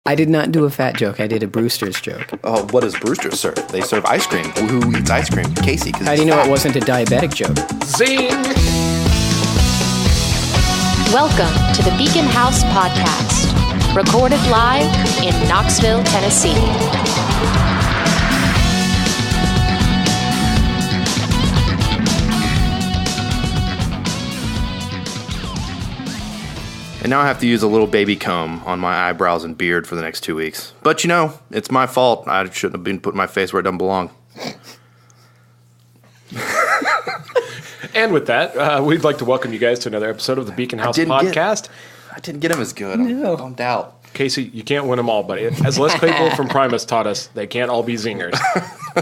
I did not do a fat joke. I did a Brewster's joke. Oh, what does Brewster serve? They serve ice cream. Who eats ice cream? Casey. How do you know it wasn't a diabetic joke? Zing! Welcome to the Beacon House Podcast, recorded live in Knoxville, Tennessee. And now I have to use a little baby comb on my eyebrows and beard for the next 2 weeks. But you know, it's my fault. I shouldn't have been putting my face where it doesn't belong. And with that, we'd like to welcome you guys to another episode of the Beacon House Podcast. I didn't get him as good. I'm bummed out. Casey, you can't win them all, buddy. As Les Claypool from Primus taught us, they can't all be zingers.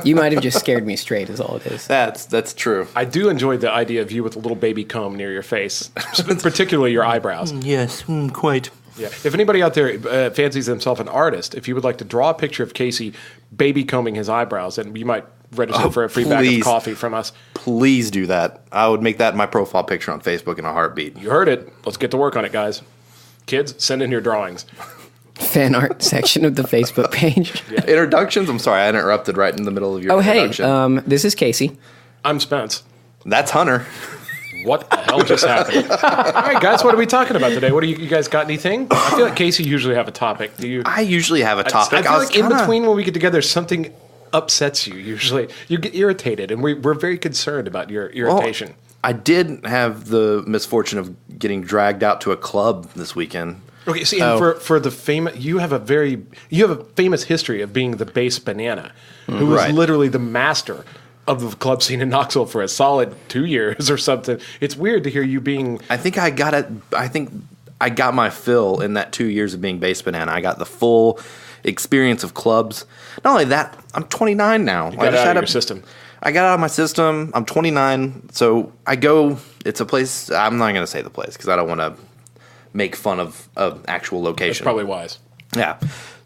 You might have just scared me straight is all it is. That's true. I do enjoy the idea of you with a little baby comb near your face, particularly your eyebrows. Yes, quite. Yeah. If anybody out there fancies themselves an artist, if you would like to draw a picture of Casey baby combing his eyebrows, then you might register for a free bag of coffee from us. Please do that. I would make that my profile picture on Facebook in a heartbeat. You heard it. Let's get to work on it, guys. Kids, send in your drawings. Fan art section of the Facebook page. Yeah. Introductions? I'm sorry, I interrupted right in the middle of your introduction. Hey, this is Casey. I'm Spence. That's Hunter. What the hell just happened? All right, guys, what are we talking about today? What do you guys got anything? I feel like Casey usually have a topic. Do you? I usually have a topic. I feel like in between when we get together, something upsets you usually. You get irritated, and we're very concerned about your irritation. Well, I did have the misfortune of getting dragged out to a club this weekend. Okay, see, and for the famous, you have a famous history of being the bass banana, who was literally the master of the club scene in Knoxville for a solid 2 years or something. It's weird to hear you being. I think I got my fill in that 2 years of being bass banana. I got the full experience of clubs. Not only that, I'm 29 now. You got it out of your system. I got out of my system. I'm 29, so I go. It's a place. I'm not going to say the place because I don't want to make fun of actual location. That's probably wise. Yeah.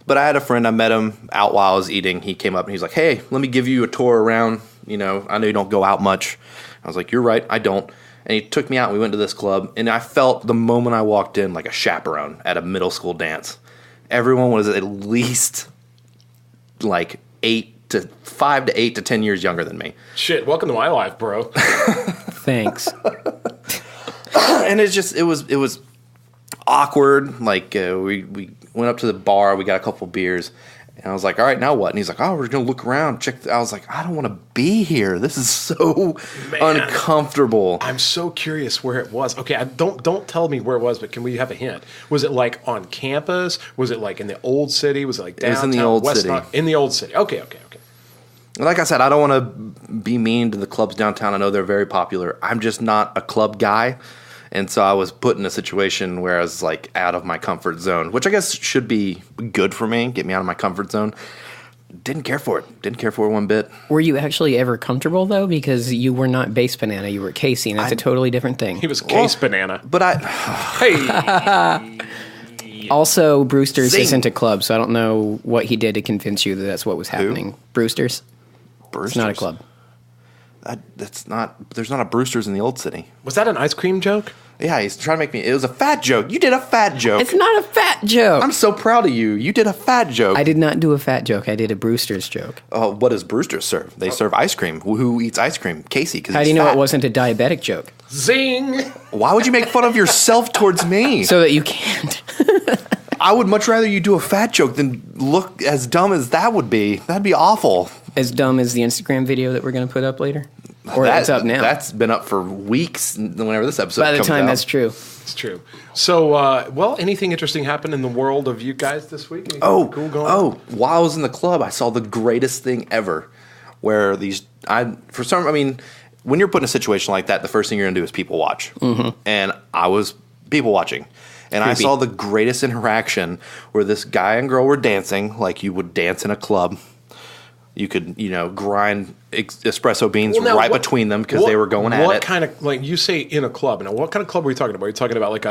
But I had a friend, I met him out while I was eating. He came up and he's like, hey, let me give you a tour around. You know, I know you don't go out much. I was like, you're right, I don't. And he took me out and we went to this club. And I felt the moment I walked in like a chaperone at a middle school dance. Everyone was at least like 5 to 8 to 10 years younger than me. Shit, welcome to my life, bro. Thanks. And it was awkward. Like we went up to the bar, we got a couple beers, and I was like, all right, now what? And he's like, oh, we're gonna look around, I was like, I don't want to be here, this is so uncomfortable. I'm so curious where it was. Okay, don't tell me where it was, but can we have a hint? Was it like on campus? Was it like in the old city? Was it like downtown? It was in the old city. In the old city. Okay. Like I said, I don't want to be mean to the clubs downtown. I know they're very popular. I'm just not a club guy. And so I was put in a situation where I was like out of my comfort zone, which I guess should be good for me, get me out of my comfort zone. Didn't care for it one bit. Were you actually ever comfortable, though? Because you were not bass banana, you were Casey, and that's a totally different thing. He was case banana. But Hey! Also, Brewster's isn't a club, so I don't know what he did to convince you that that's what was happening. Who? Brewster's? It's not a club. There's not a Brewster's in the old city. Was that an ice cream joke? Yeah, he's trying to make me. It was a fat joke. You did a fat joke. It's not a fat joke. I'm so proud of you. You did a fat joke. I did not do a fat joke. I did a Brewster's joke. What does Brewster serve? They serve ice cream. Who eats ice cream? Casey. How do you know it wasn't a diabetic joke? Zing! Why would you make fun of yourself towards me? So that you can't. I would much rather you do a fat joke than look as dumb as that would be. That'd be awful. As dumb as the Instagram video that we're going to put up later? Or it's up now. That's been up for weeks whenever this episode comes out. By the time that's true. It's true. So, anything interesting happened in the world of you guys this week? Anything cool going on? While I was in the club, I saw the greatest thing ever. Where when you're put in a situation like that, the first thing you're going to do is people watch. Mm-hmm. And I was people watching. And I saw the greatest interaction where this guy and girl were dancing like you would dance in a club. You could, grind espresso beans between them because they were going at it. What kind of, like you say in a club, now what kind of club were you talking about? Are you talking about like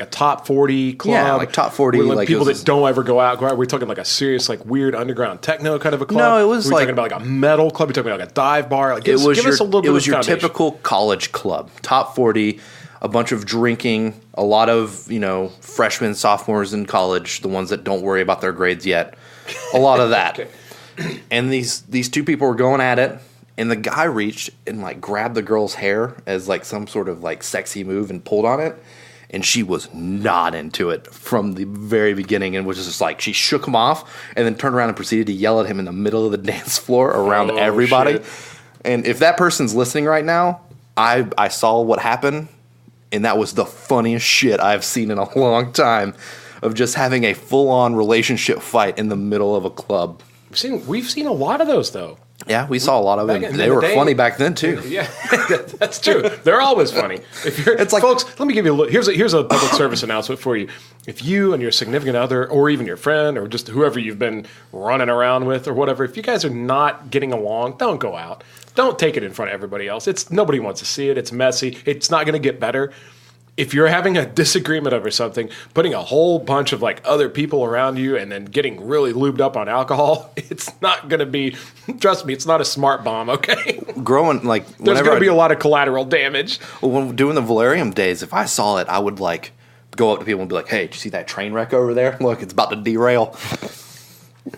a top 40 club? Yeah, like top 40. Like people that don't ever go out. Were we talking like a serious, like weird underground techno kind of a club? No, it was talking about like a metal club? Were you talking about like a dive bar? Like, give us a little bit of your typical college club. Top 40. a bunch of drinking, a lot of, freshmen, sophomores in college, the ones that don't worry about their grades yet. A lot of that. Okay. And these two people were going at it, and the guy reached and like grabbed the girl's hair as like some sort of like sexy move and pulled on it. And she was not into it from the very beginning, and was just like, she shook him off and then turned around and proceeded to yell at him in the middle of the dance floor around everybody. Shit. And if that person's listening right now, I saw what happened. And that was the funniest shit I've seen in a long time, of just having a full-on relationship fight in the middle of a club. We've seen a lot of those, though. Yeah, we saw a lot of them. They were funny back then, too. Yeah, that's true. They're always funny. It's like, folks, let me give you a look. Here's a public service announcement for you. If you and your significant other, or even your friend, or just whoever you've been running around with or whatever, if you guys are not getting along, don't go out. Don't take it in front of everybody else. Nobody wants to see it. It's messy. It's not going to get better. If you're having a disagreement over something, putting a whole bunch of like other people around you and then getting really lubed up on alcohol, it's not going to be, trust me, it's not a smart bomb, okay? Growing, like, there's going to be a lot of collateral damage. When doing the Valerium days, if I saw it, I would like go up to people and be like, hey, did you see that train wreck over there? Look, it's about to derail.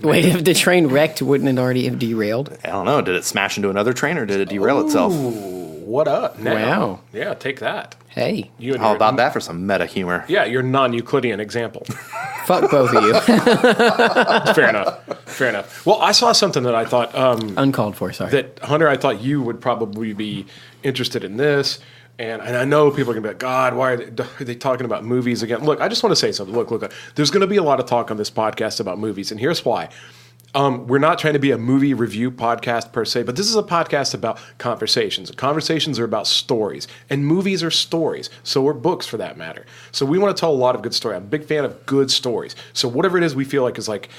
Wait, if the train wrecked, wouldn't it already have derailed? I don't know. Did it smash into another train or did it derail itself? What up now? Wow. Yeah, take that. Hey. How about that for some meta humor? Yeah, your non-Euclidean example. Fuck both of you. Fair enough. Well, I saw something that I thought... uncalled for, sorry. That, Hunter, I thought you would probably be interested in this. And I know people are going to be like, God, why are they talking about movies again? Look, I just want to say something. Look. There's going to be a lot of talk on this podcast about movies, and here's why. We're not trying to be a movie review podcast per se, but this is a podcast about conversations. Conversations are about stories, and movies are stories. So are books, for that matter. So we want to tell a lot of good stories. I'm a big fan of good stories. So whatever it is we feel like is like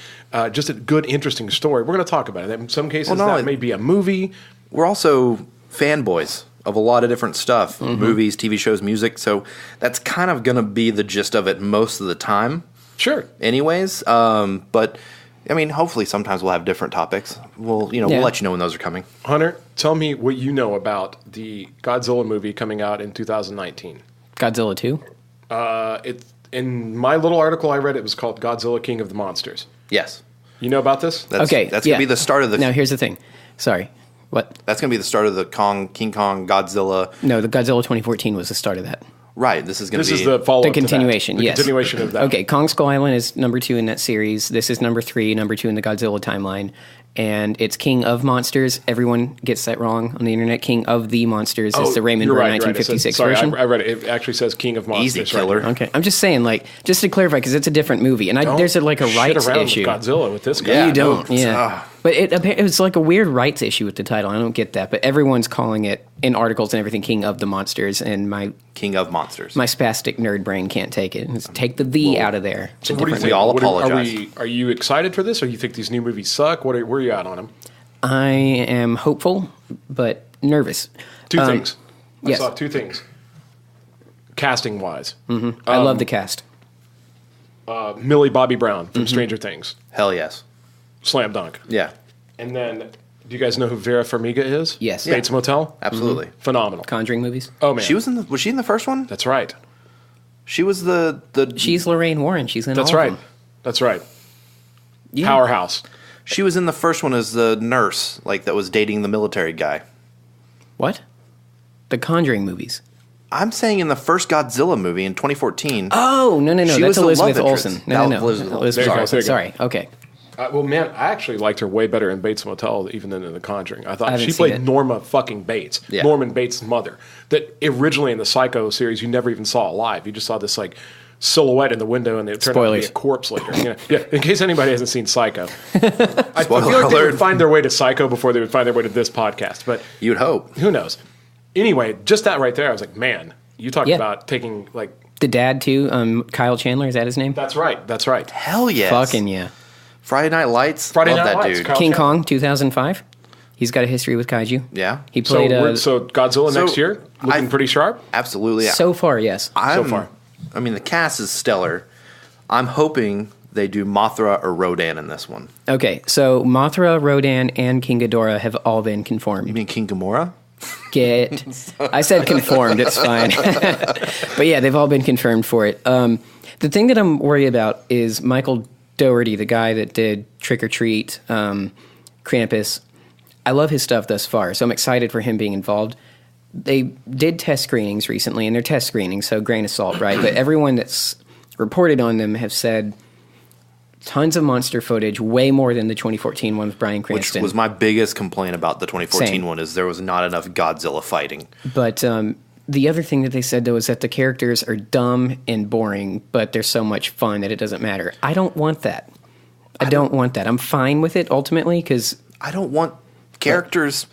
just a good, interesting story, we're going to talk about it. In some cases, that may be a movie. We're also fanboys of a lot of different stuff, movies, TV shows, music. So that's kind of going to be the gist of it most of the time. Sure. Anyways, but I mean, hopefully sometimes we'll have different topics. We'll let you know when those are coming. Hunter, tell me what you know about the Godzilla movie coming out in 2019. Godzilla 2? In my little article I read, it was called Godzilla King of the Monsters. Yes. You know about this? That's going to be the start of the... Now, here's the thing. Sorry. What? That's going to be the start of the King Kong, Godzilla... No, the Godzilla 2014 was the start of that. Right. This is the follow-up. The continuation, yes. The continuation of that. Okay, Kong Skull Island is number 2 in that series. This is number 3, number 2 in the Godzilla timeline. And it's King of Monsters. Everyone gets that wrong on the internet. King of the Monsters is the Raymond Burr 1956 version. I read it. It actually says King of Monsters. Easy killer. Right. Okay, I'm just saying, just to clarify, because it's a different movie, and there's a rights issue. With Godzilla with this guy. Yeah, you don't. Yeah, but it was like a weird rights issue with the title. I don't get that, but everyone's calling it in articles and everything King of the Monsters, and my King of Monsters. My spastic nerd brain can't take it. Just take the out of there. So what do you think? We all apologize. Are you excited for this, or you think these new movies suck? Where are you at on them? I am hopeful, but nervous. Two things. I yes. saw two things. Casting wise. Mm-hmm. I love the cast. Millie Bobby Brown from Stranger Things. Hell yes. Slam dunk. Yeah. And then, do you guys know who Vera Farmiga is? Yes. Bates Motel? Absolutely. Mm-hmm. Phenomenal. Conjuring movies. Oh, man. Was she in the first one? That's right. She was the... She's Lorraine Warren. She's in all of them. That's right. Yeah. Powerhouse. She was in the first one as the nurse, that was dating the military guy. What? The Conjuring movies. I'm saying in the first Godzilla movie in 2014. Oh, no. That's Elizabeth Olsen. No. Elizabeth Olsen. Sorry. Okay. Well, man, I actually liked her way better in Bates Motel even than in The Conjuring. I thought I she played Norma fucking Bates, Norman Bates' mother. That originally in the Psycho series you never even saw alive. You just saw this silhouette in the window, and it turned out to be a corpse later. Yeah. In case anybody hasn't seen Psycho, I feel like they would find their way to Psycho before they would find their way to this podcast. But you'd hope. Who knows? Anyway, just that right there, I was like, man, you talk about taking the dad too. Kyle Chandler, is that his name? That's right. Hell yes. Fucking yeah. Friday Night Lights. Love that Lights, dude. Kyle King Chandler. Kong 2005. He's got a history with kaiju. Yeah. He played. So Godzilla next year, looking pretty sharp. Absolutely. So far, yes. So far. I mean, the cast is stellar. I'm hoping they do Mothra or Rodan in this one. Okay, so Mothra, Rodan, and King Ghidorah have all been confirmed. You mean King Gamora? I said confirmed. It's fine. But yeah, they've all been confirmed for it. The thing that I'm worried about is Michael Dougherty, the guy that did Trick or Treat, Krampus. I love his stuff thus far, so I'm excited for him being involved. They did test screenings recently, and they're test screenings, so grain of salt, right? But everyone that's reported on them have said tons of monster footage, way more than the 2014 one with Bryan Cranston. Which was my biggest complaint about the 2014 one, is there was not enough Godzilla fighting. But the other thing that they said, though, is that the characters are dumb and boring, but they're so much fun that it doesn't matter. I don't want that. I don't want that. I'm fine with it, ultimately, because... I don't want characters...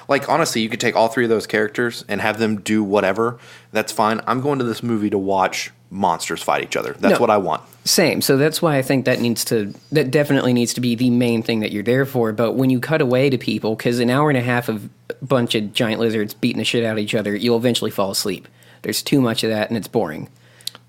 Like, honestly, you could take all three of those characters and have them do whatever. That's fine. I'm going to this movie to watch monsters fight each other. That's what I want. Same. So that's why I think that definitely needs to be the main thing that you're there for. But when you cut away to people, because an hour and a half of a bunch of giant lizards beating the shit out of each other, you'll eventually fall asleep. There's too much of that, and it's boring.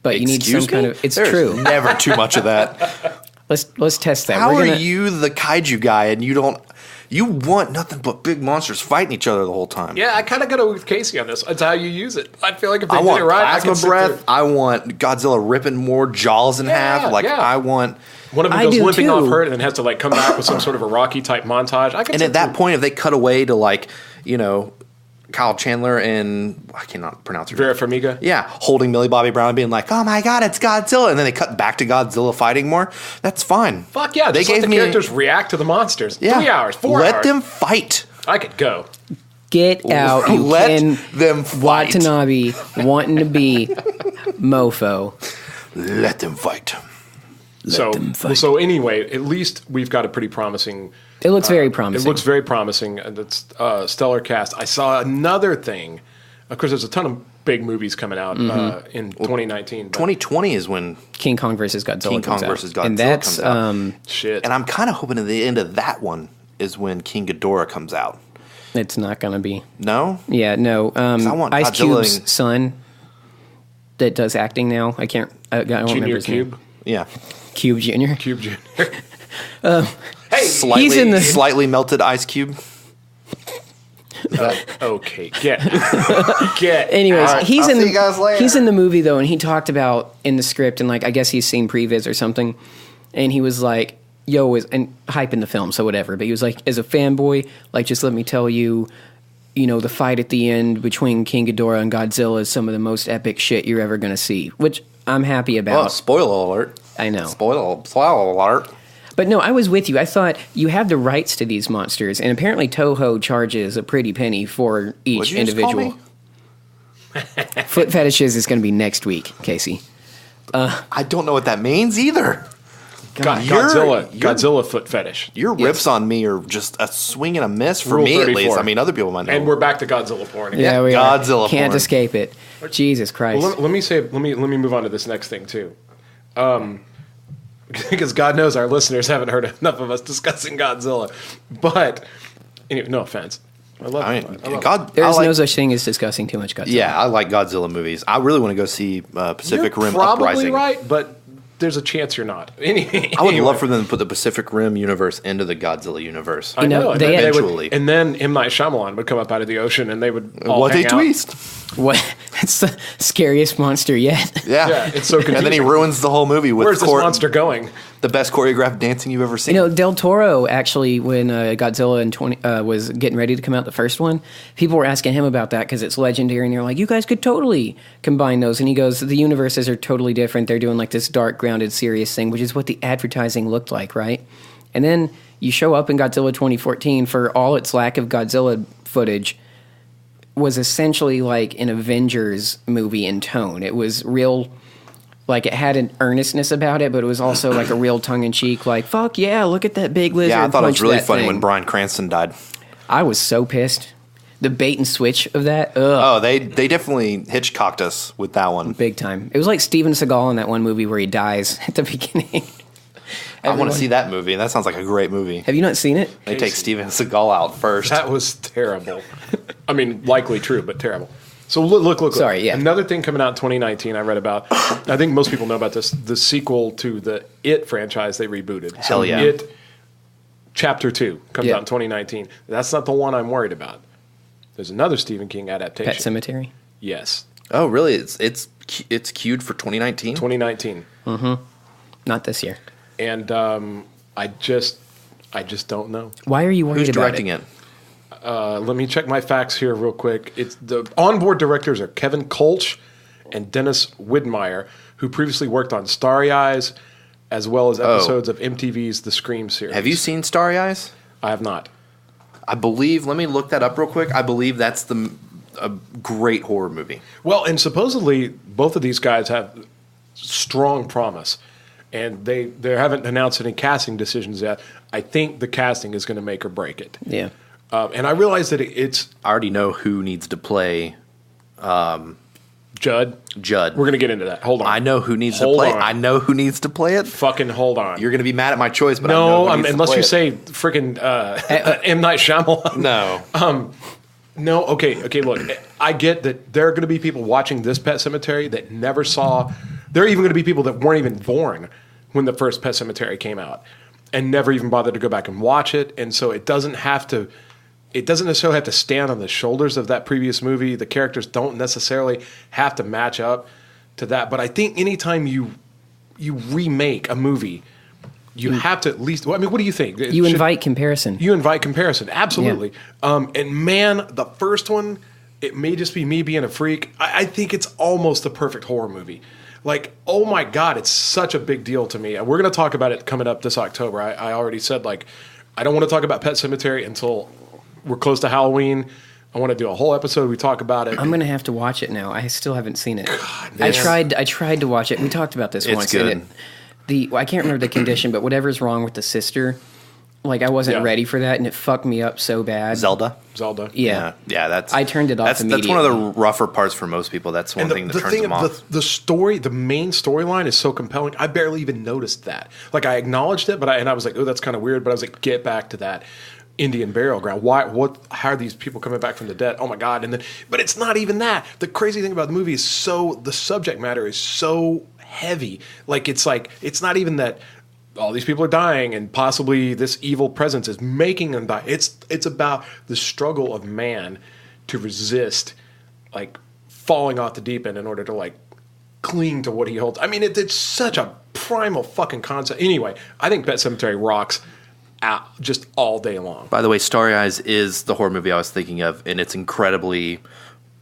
But you need some kind of... It's true. Never too much of that. Let's test that. How are you the kaiju guy and you don't... You want nothing but big monsters fighting each other the whole time. Yeah, I kind of got to with Casey on this. That's how you use it. I feel like if they did it right, I want plasma breath. I want Godzilla ripping more jaws in half. I want... One of them goes limping off hurt and then has to come back with some sort of a Rocky type montage. And at that point, if they cut away to Kyle Chandler and I cannot pronounce her Vera name. Farmiga? Yeah, holding Millie Bobby Brown and being like, "Oh my God, it's Godzilla!" And then they cut back to Godzilla fighting more. That's fine. Fuck yeah! They let the characters react to the monsters. Yeah. 3 hours, 4 hours. Let them fight. I could go. Get out! You let them fight. Watanabe wanting to be mofo. Let them fight. So anyway, at least we've got a pretty promising. It looks very promising. It looks very promising. It's stellar cast. I saw another thing. Of course, there's a ton of big movies coming out in 2019. 2020 is when King Kong versus Godzilla comes out. And that's shit. And I'm kind of hoping at the end of that one is when King Ghidorah comes out. It's not going to be. No? Yeah, no. I want Ice Godzilla Cube's son that does acting now. I don't remember his Cube? name. Yeah. Cube Jr. Cube Jr. Hey, slightly melted ice cube. Okay, get. Anyways, right, he's in the movie though, and he talked about in the script, and I guess he's seen previs or something, and he was like, "Yo," and hyping the film, so whatever. But he was like, as a fanboy, just let me tell you, the fight at the end between King Ghidorah and Godzilla is some of the most epic shit you're ever gonna see, which I'm happy about. Oh, spoiler alert! I know. Spoiler alert! But no, I was with you. I thought you have the rights to these monsters, and apparently Toho charges a pretty penny for each individual. Foot fetishes is going to be next week, Casey. I don't know what that means either. Godzilla foot fetish. Your rips on me are just a swing and a miss for me, 34. At least. I mean, other people might know. And we're back to Godzilla porn again. Yeah, we Godzilla are. Can't porn. escape it. Jesus Christ. Well, let me move on to this next thing too. Because God knows our listeners haven't heard enough of us discussing Godzilla. But anyway, no offense. I love it. There's no such thing as discussing too much Godzilla. Yeah, I like Godzilla movies. I really want to go see Pacific Rim Uprising. You're probably right, but there's a chance you're not. Anyway. I would love for them to put the Pacific Rim universe into the Godzilla universe. I know. Eventually. And then M. Night Shyamalan would come up out of the ocean and they would all hang out. Twist. What? It's the scariest monster yet. Yeah. It's so confusing. And then he ruins the whole movie with Where's this monster going? The best choreographed dancing you've ever seen. Del Toro, actually, when Godzilla was getting ready to come out, the first one, people were asking him about that because it's legendary, and they're like, you guys could totally combine those. And he goes, the universes are totally different. They're doing this dark, grounded, serious thing, which is what the advertising looked like, right? And then you show up in Godzilla 2014 for all its lack of Godzilla footage was essentially like an Avengers movie in tone. It was real... it had an earnestness about it, but it was also a real tongue-in-cheek, fuck yeah, look at that big lizard. Yeah, I thought it was really funny when Bryan Cranston died. I was so pissed. The bait and switch of that. Ugh. Oh, they definitely Hitchcocked us with that one. Big time. It was like Steven Seagal in that one movie where he dies at the beginning. I want to see that movie. That sounds like a great movie. Have you not seen it? They take Steven Seagal out first. That was terrible. I mean, likely true, but terrible. So look. Sorry, yeah. Another thing coming out in 2019 I read about, I think most people know about this, the sequel to the It franchise they rebooted. Hell yeah. It Chapter 2 comes out in 2019. That's not the one I'm worried about. There's another Stephen King adaptation. Pet Sematary? Yes. Oh, really? It's queued for 2019? 2019. Mm-hmm. Not this year. And I just don't know. Why are you worried Who's about directing it? Let me check my facts here real quick. It's the onboard directors are Kevin Kolch and Dennis Widmeyer, who previously worked on Starry Eyes, as well as episodes of MTV's The Scream series. Have you seen Starry Eyes? I have not. I believe, let me look that up real quick. I believe that's a great horror movie. Well, and supposedly both of these guys have strong promise, and they haven't announced any casting decisions yet. I think the casting is going to make or break it. Yeah. And I realize that it's... I already know who needs to play Judd. Judd. We're going to get into that. Hold on. I know who needs to play it. on. I know who needs to play it. Fucking hold on. You're going to be mad at my choice, but no, I know who needs unless to play you it. say freaking M. Night Shyamalan. No. No, okay, look, I get that there are going to be people watching this Pet Sematary that never saw... There are even going to be people that weren't even born when the first Pet Sematary came out and never even bothered to go back and watch it, and so it doesn't necessarily have to stand on the shoulders of that previous movie. The characters don't necessarily have to match up to that, but I think anytime you remake a movie, you have to at least... Well, I mean, what do you think? You invite comparison. You invite comparison, absolutely. Yeah. And man, the first one, it may just be me being a freak. I think it's almost the perfect horror movie. Like, oh my God, it's such a big deal to me. We're going to talk about it coming up this October. I already said, like, I don't want to talk about Pet Sematary until we're close to Halloween. I want to do a whole episode. We talk about it. I'm going to have to watch it now. I still haven't seen it. God, I tried to watch it. We talked about this It's once. good. And I can't remember the condition, but whatever's wrong with the sister, like I wasn't ready for that, and it fucked me up so bad. Zelda. Yeah. That's... I turned it off immediately. That's one of the rougher parts for most people. That's one thing that turns them off. The story, the main storyline is so compelling. I barely even noticed that. Like, I acknowledged it, but I was like, oh, that's kind of weird. But I was like, get back to that Indian burial ground. How are these people coming back from the dead? Oh my God. But it's not even that. The crazy thing about the movie is the subject matter is so heavy. It's not even that all these people are dying and possibly this evil presence is making them die. It's about the struggle of man to resist, like, falling off the deep end in order to, like, cling to what he holds. I mean, it's such a primal fucking concept. Anyway, I think Pet Sematary rocks out just all day long. By the way, Starry Eyes is the horror movie I was thinking of, and it's incredibly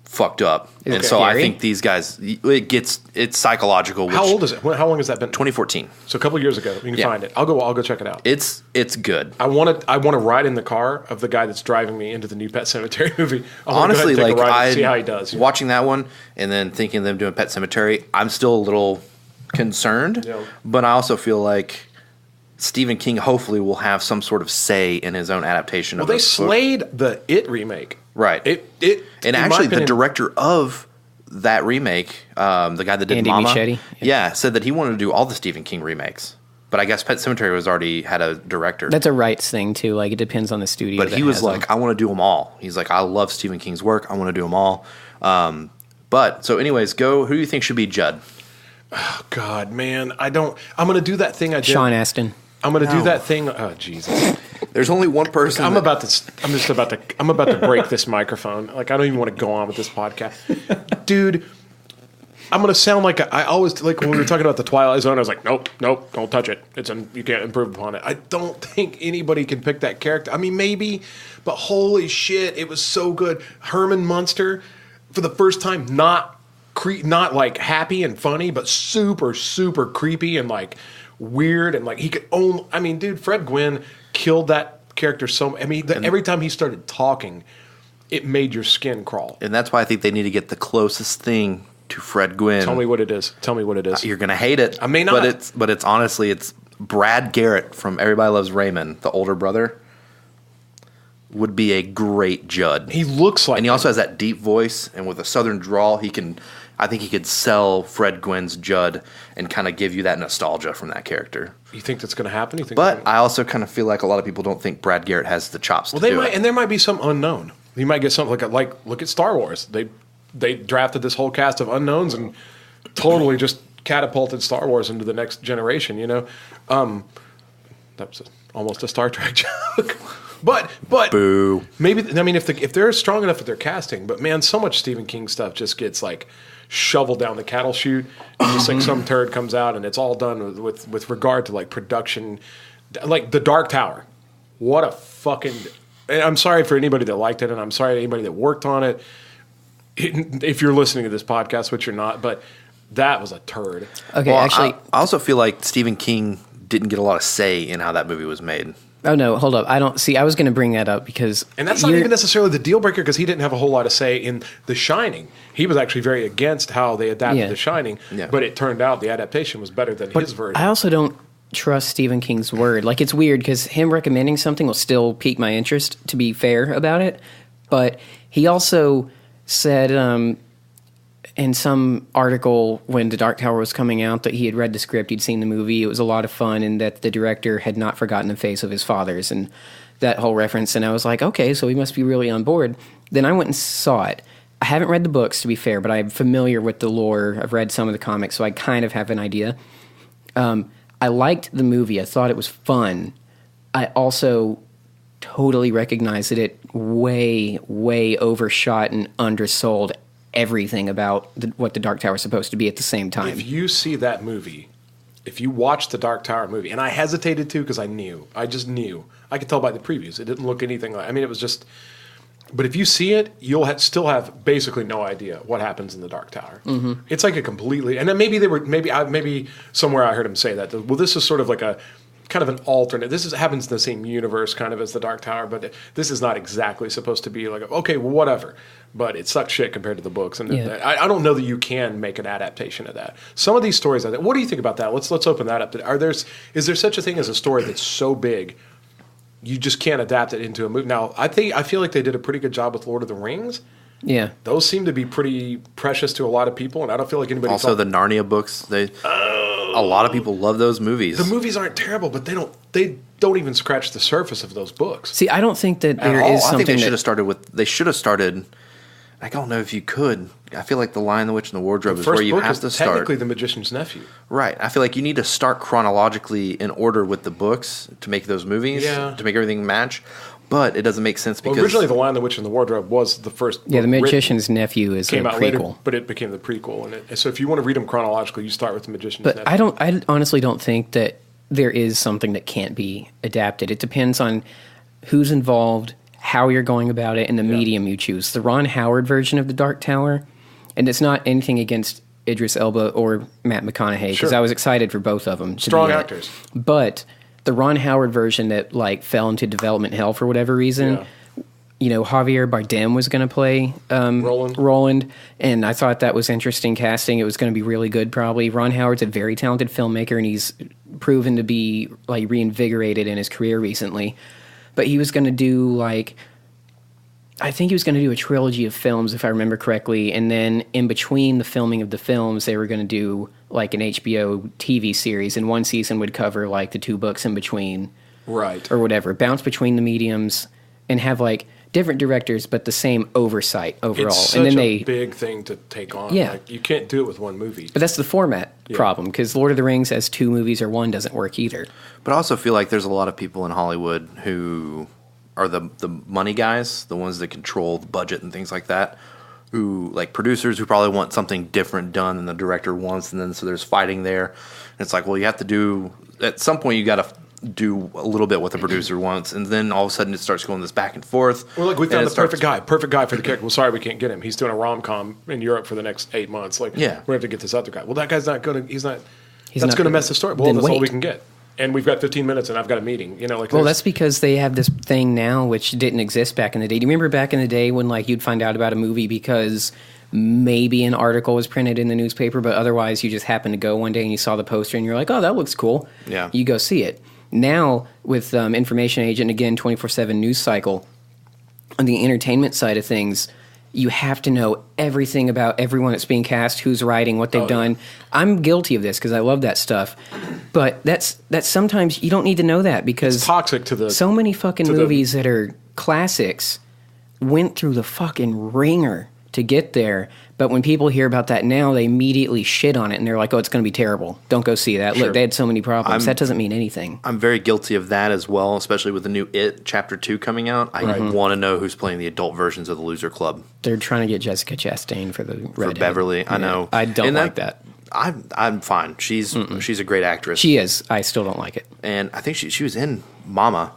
fucked up. And so I think these guys, it's psychological. How old is it? How long has that been? 2014. So a couple of years ago. You can find it. I'll go check it out. It's good. I want to ride in the car of the guy that's driving me into the new Pet Sematary movie. Honestly, like, see how he does. Watching that one and then thinking of them doing Pet Sematary, I'm still a little concerned, but I also feel like Stephen King hopefully will have some sort of say in his own adaptation of they slayed the It remake. Right. And actually, the director of that remake, the guy that did Andy Mama, Muschietti? said that he wanted to do all the Stephen King remakes. But I guess Pet Sematary already had a director. That's a rights thing, too. Like, it depends on the studio. But he was like, I want to do them all. He's like, I love Stephen King's work. I want to do them all. So anyways, who do you think should be Judd? Oh, God, man. I'm going to do that thing I did. Sean Astin. I'm going to do that thing. Oh, Jesus. There's only one person. I'm about to break this microphone. Like, I don't even want to go on with this podcast. Dude, I'm going to sound like I always, like when we were talking about the Twilight Zone, I was like, nope, don't touch it. You can't improve upon it. I don't think anybody can pick that character. I mean, maybe, but holy shit, it was so good. Herman Munster, for the first time, not like happy and funny, but super, super creepy and like weird, and like he could own. I mean, dude, Fred Gwynn killed that character so. I mean, every time he started talking, it made your skin crawl. And that's why I think they need to get the closest thing to Fred Gwynn. Tell me what it is. You're gonna hate it. I may not. But it's honestly, it's Brad Garrett from Everybody Loves Raymond, the older brother. Would be a great Judd. He looks like, and he also has that deep voice, and with a southern drawl, I think he could sell Fred Gwynn's Judd and kind of give you that nostalgia from that character. You think that's going to happen? But I also kind of feel like a lot of people don't think Brad Garrett has the chops to do it. And there might be some unknown. You might get something like look at Star Wars. They drafted this whole cast of unknowns and totally just catapulted Star Wars into the next generation. You know, that was Almost a Star Trek joke. But Boo. Maybe, I mean, if they're strong enough with their casting, but man, so much Stephen King stuff just gets like shoveled down the cattle chute, and just like some turd comes out, and it's all done with regard to like production, like The Dark Tower. What a fucking! And I'm sorry for anybody that liked it, and I'm sorry to anybody that worked on it. If you're listening to this podcast, which you're not, but that was a turd. Okay, well, actually, I also feel like Stephen King didn't get a lot of say in how that movie was made. Oh, no, hold up. I was going to bring that up because... And that's not even necessarily the deal breaker because he didn't have a whole lot of say in The Shining. He was actually very against how they adapted The Shining, but it turned out the adaptation was better than his version. I also don't trust Stephen King's word. Like, it's weird because him recommending something will still pique my interest, to be fair about it. But he also said in some article when The Dark Tower was coming out that he had read the script, he'd seen the movie, it was a lot of fun, and that the director had not forgotten the face of his fathers and that whole reference. And I was like, okay, so he must be really on board. Then I went and saw it. I haven't read the books, to be fair, but I'm familiar with the lore. I've read some of the comics, so I kind of have an idea. I liked the movie. I thought it was fun. I also totally recognized that it way, way overshot and undersold everything about what The Dark Tower is supposed to be at the same time. If you see that movie, if you watch The Dark Tower movie, and I hesitated to because I just knew. I could tell by the previews. It didn't look anything like, I mean, it was just, but if you see it, you'll still have basically no idea what happens in The Dark Tower. Mm-hmm. It's like a completely, and then maybe somewhere I heard him say that, well, this is sort of like a, kind of an alternate. Happens in the same universe kind of as The Dark Tower, but this is not exactly supposed to be like, okay, well, whatever. But it sucks shit compared to the books. And I don't know that you can make an adaptation of that. Some of these stories, what do you think about that? Let's open that up. Is there such a thing as a story that's so big you just can't adapt it into a movie? Now, I feel like they did a pretty good job with Lord of the Rings. Yeah. Those seem to be pretty precious to a lot of people, and I don't feel like anybody... Also, the Narnia books, a lot of people love those movies. The movies aren't terrible, but they don't even scratch the surface of those books. See, I don't think that there is something... I think they should have started... I don't know if you could. I feel like The Lion, the Witch, and the Wardrobe is where you have to start. Technically The Magician's Nephew. Right. I feel like you need to start chronologically in order with the books to make those movies, to make everything match. But it doesn't make sense because... Well, originally The Lion, the Witch, and the Wardrobe was the first book. Yeah, The Magician's Nephew is a prequel. Later, but it became the prequel. And so if you want to read them chronologically, you start with The Magician's Nephew. But I honestly don't think that there is something that can't be adapted. It depends on who's involved, how you're going about it, and the medium you choose. The Ron Howard version of The Dark Tower, and it's not anything against Idris Elba or Matt McConaughey, because I was excited for both of them. Strong actors. But the Ron Howard version that fell into development hell for whatever reason, Javier Bardem was going to play Roland, and I thought that was interesting casting. It was going to be really good probably. Ron Howard's a very talented filmmaker, and he's proven to be reinvigorated in his career recently. But he was going to do I think he was going to do a trilogy of films, if I remember correctly, and then in between the filming of the films, they were going to do an HBO TV series, and one season would cover the two books in between, right, or whatever, bounce between the mediums, and have different directors but the same oversight overall. It's such a big thing to take on. Yeah, you can't do it with one movie. But that's the format problem, because Lord of the Rings as two movies or one doesn't work either. But I also feel like there's a lot of people in Hollywood who are the money guys, the ones that control the budget and things like that, who producers who probably want something different done than the director wants, and then so there's fighting there. And it's well, you have to do, at some point you got to do a little bit what the producer wants, and then all of a sudden it starts going this back and forth. Well, we found the perfect guy for the character. Well, sorry, we can't get him. He's doing a rom-com in Europe for the next 8 months. We have to get this other guy. Well, that guy's not going to, that's going to mess the story. Well, that's all we can get. And we've got 15 minutes, and I've got a meeting. Well, that's because they have this thing now which didn't exist back in the day. Do you remember back in the day when you'd find out about a movie because maybe an article was printed in the newspaper, but otherwise you just happened to go one day and you saw the poster and you're like, oh, that looks cool. Yeah. You go see it. Now, with Information Age and, again, 24/7 news cycle, on the entertainment side of things, you have to know everything about everyone that's being cast, who's writing, what they've done. I'm guilty of this because I love that stuff. But that's sometimes you don't need to know that because it's toxic to the so many fucking movies that are classics went through the fucking ringer to get there. But when people hear about that now, they immediately shit on it, and they're like, "Oh, it's going to be terrible. Don't go see that." Sure. Look, they had so many problems. That doesn't mean anything. I'm very guilty of that as well, especially with the new It Chapter 2 coming out. I want to know who's playing the adult versions of the Loser Club. They're trying to get Jessica Chastain for the for Beverly. Yeah. I know. I don't like that. I'm fine. She's a great actress. She is. I still don't like it. And I think she was in Mama,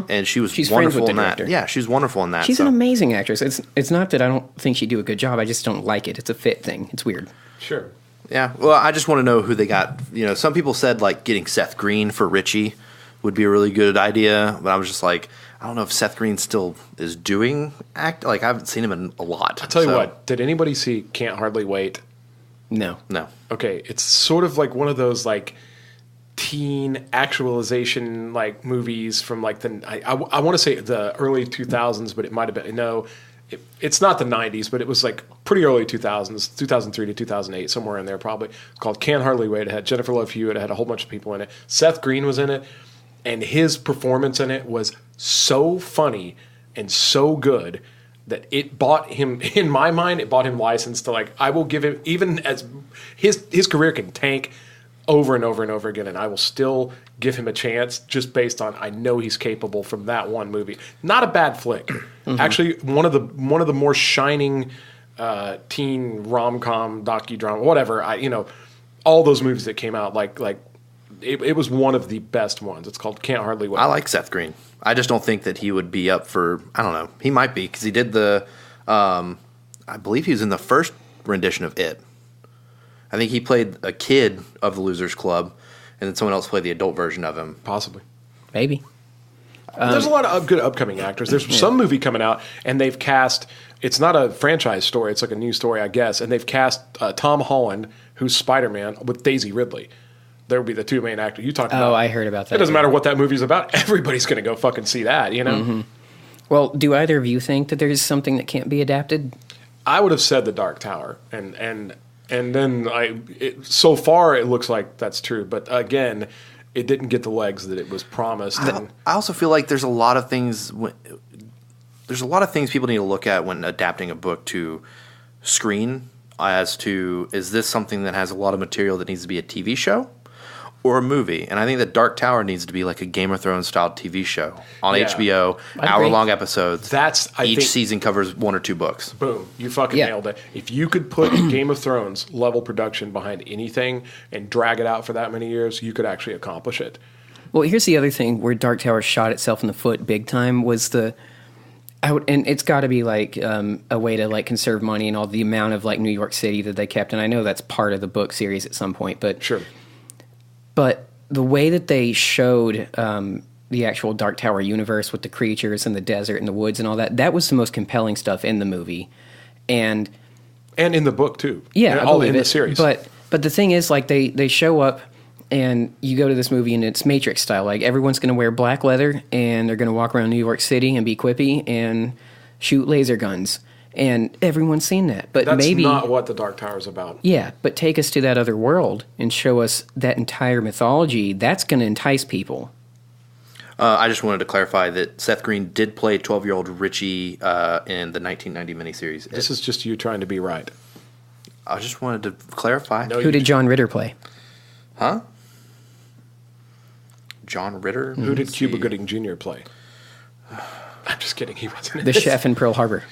and she's wonderful in that. Yeah, she's wonderful in that. She's an amazing actress. It's not that I don't think she'd do a good job. I just don't like it. It's a fit thing. It's weird. Sure. Yeah. Well, I just want to know who they got. Some people said like getting Seth Green for Richie would be a really good idea, but I was just like, I don't know if Seth Green still is doing act. Like I haven't seen him in a lot. I'll tell you what. Did anybody see Can't Hardly Wait? No. Okay, it's sort of like one of those like teen actualization like movies from like I want to say the early 2000s, but it might have been it's not the 90s, but it was like pretty early 2000s, 2003 to 2008, somewhere in there probably. It's called Can't Hardly Wait. It had Jennifer Love Hewitt. It had a whole bunch of people in it. Seth Green was in it, and his performance in it was so funny and so good that it bought him, in my mind, it bought him license to like, I will give him, even as his career can tank over and over and over again, and I will still give him a chance just based on I know he's capable from that one movie. Not a bad flick. Actually, one of the more shining teen rom-com, docudrama, whatever, all those movies that came out, like it was one of the best ones. It's called Can't Hardly Wait. I like Seth Green. I just don't think that he would be up for, I don't know. He might be because he did I believe he was in the first rendition of It. I think he played a kid of the Losers Club, and then someone else played the adult version of him. Possibly. Maybe. There's a lot of good upcoming actors. There's some movie coming out, and they've cast, it's not a franchise story, it's like a new story, I guess, and they've cast Tom Holland, who's Spider-Man, with Daisy Ridley. There will be the two main actors you talked about. Oh, I heard about that. It doesn't matter what that movie's about. Everybody's going to go fucking see that, Well, do either of you think that there's something that can't be adapted? I would have said The Dark Tower, and then so far it looks like that's true, but again, it didn't get the legs that it was promised. I also feel like there's a lot of things people need to look at when adapting a book to screen as to, is this something that has a lot of material that needs to be a TV show or a movie? And I think that Dark Tower needs to be like a Game of Thrones style TV show on HBO, hour-long episodes. Each season covers one or two books. Boom. You fucking nailed it. If you could put Game of Thrones level production behind anything and drag it out for that many years, you could actually accomplish it. Well, here's the other thing where Dark Tower shot itself in the foot big time was and it's got to be like a way to like conserve money and all the amount of like New York City that they kept. And I know that's part of the book series at some point, but sure. But the way that they showed the actual Dark Tower universe with the creatures and the desert and the woods and all that was the most compelling stuff in the movie. And in the book too. Yeah, all in the series. But the thing is, like they show up and you go to this movie and it's Matrix style. Like everyone's going to wear black leather and they're going to walk around New York City and be quippy and shoot laser guns. And everyone's seen that. But that's not what the Dark Tower is about. Yeah, but take us to that other world and show us that entire mythology. That's going to entice people. I just wanted to clarify that Seth Green did play 12-year-old Richie in the 1990 miniseries. This is just you trying to be right. I just wanted to clarify. Who did John Ritter play? Huh? John Ritter? Who did Cuba Gooding Jr. play? I'm just kidding. He wasn't. The chef in Pearl Harbor.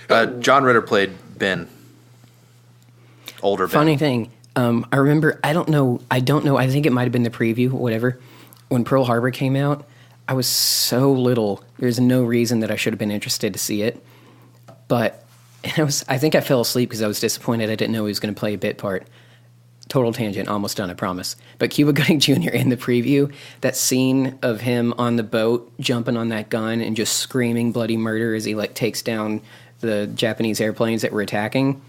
John Ritter played Ben. Older Ben. Funny thing. I remember. I don't know. I think it might have been the preview. Whatever. When Pearl Harbor came out, I was so little. There's no reason that I should have been interested to see it. But I think I fell asleep because I was disappointed. I didn't know he was going to play a bit part. Total tangent, almost done, I promise. But Cuba Gooding Jr. in the preview, that scene of him on the boat jumping on that gun and just screaming bloody murder as he like takes down the Japanese airplanes that were attacking,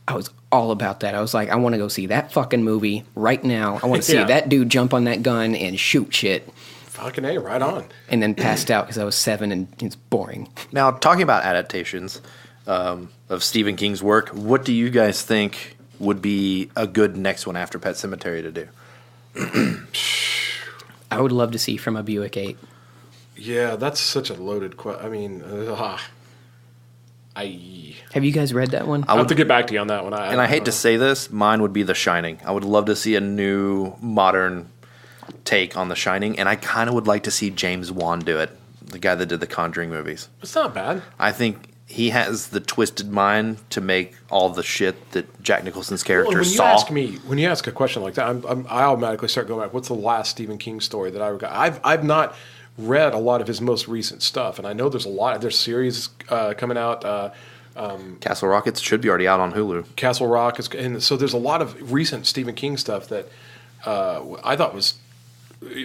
I was all about that. I was like, I want to go see that fucking movie right now. I want to see that dude jump on that gun and shoot shit. Fucking A, right on. And then passed out because I was 7 and it's boring. Now, talking about adaptations of Stephen King's work, what do you guys think would be a good next one after Pet Sematary to do? I would love to see From a Buick 8. Yeah, that's such a loaded question. I mean, Have you guys read that one? I'll have to get back to you on that one. I hate to say this, mine would be The Shining. I would love to see a new, modern take on The Shining, and I kind of would like to see James Wan do it, the guy that did the Conjuring movies. It's not bad. I think he has the twisted mind to make all the shit that Jack Nicholson's character saw. When you ask a question like that, I automatically start going back. What's the last Stephen King story that I got? I've not read a lot of his most recent stuff, and I know there's a lot. There's series coming out. Castle Rock should be already out on Hulu. Castle Rock and so there's a lot of recent Stephen King stuff that I thought was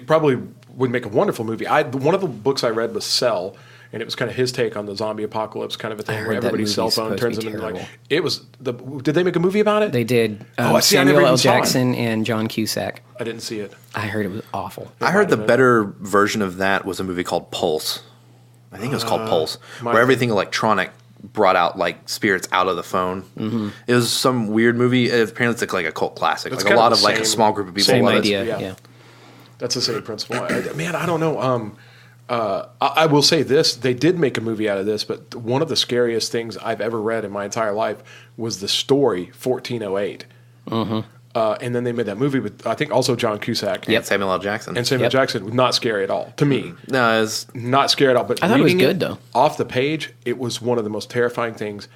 probably would make a wonderful movie. One of the books I read was Cell, and it was kind of his take on the zombie apocalypse kind of a thing where everybody's cell phone turns into like it was. Did they make a movie about it? They did. Samuel L. Jackson and John Cusack. I didn't see it. I heard it was awful. I heard the better version of that was a movie called Pulse. I think it was called Pulse, where everything electronic brought out like spirits out of the phone. Mm-hmm. It was some weird movie. Apparently, it's like a cult classic. It's like a lot of like a small group of people. Same idea. Yeah. That's the same principle. Man, I don't know. I will say this: they did make a movie out of this, but one of the scariest things I've ever read in my entire life was the story 1408. Mm-hmm. And then they made that movie with, I think, also John Cusack. Yep, Samuel L. Jackson. And Samuel Jackson was not scary at all, to me. No, it's not scary at all. But I thought it was good, though. Off the page, it was one of the most terrifying things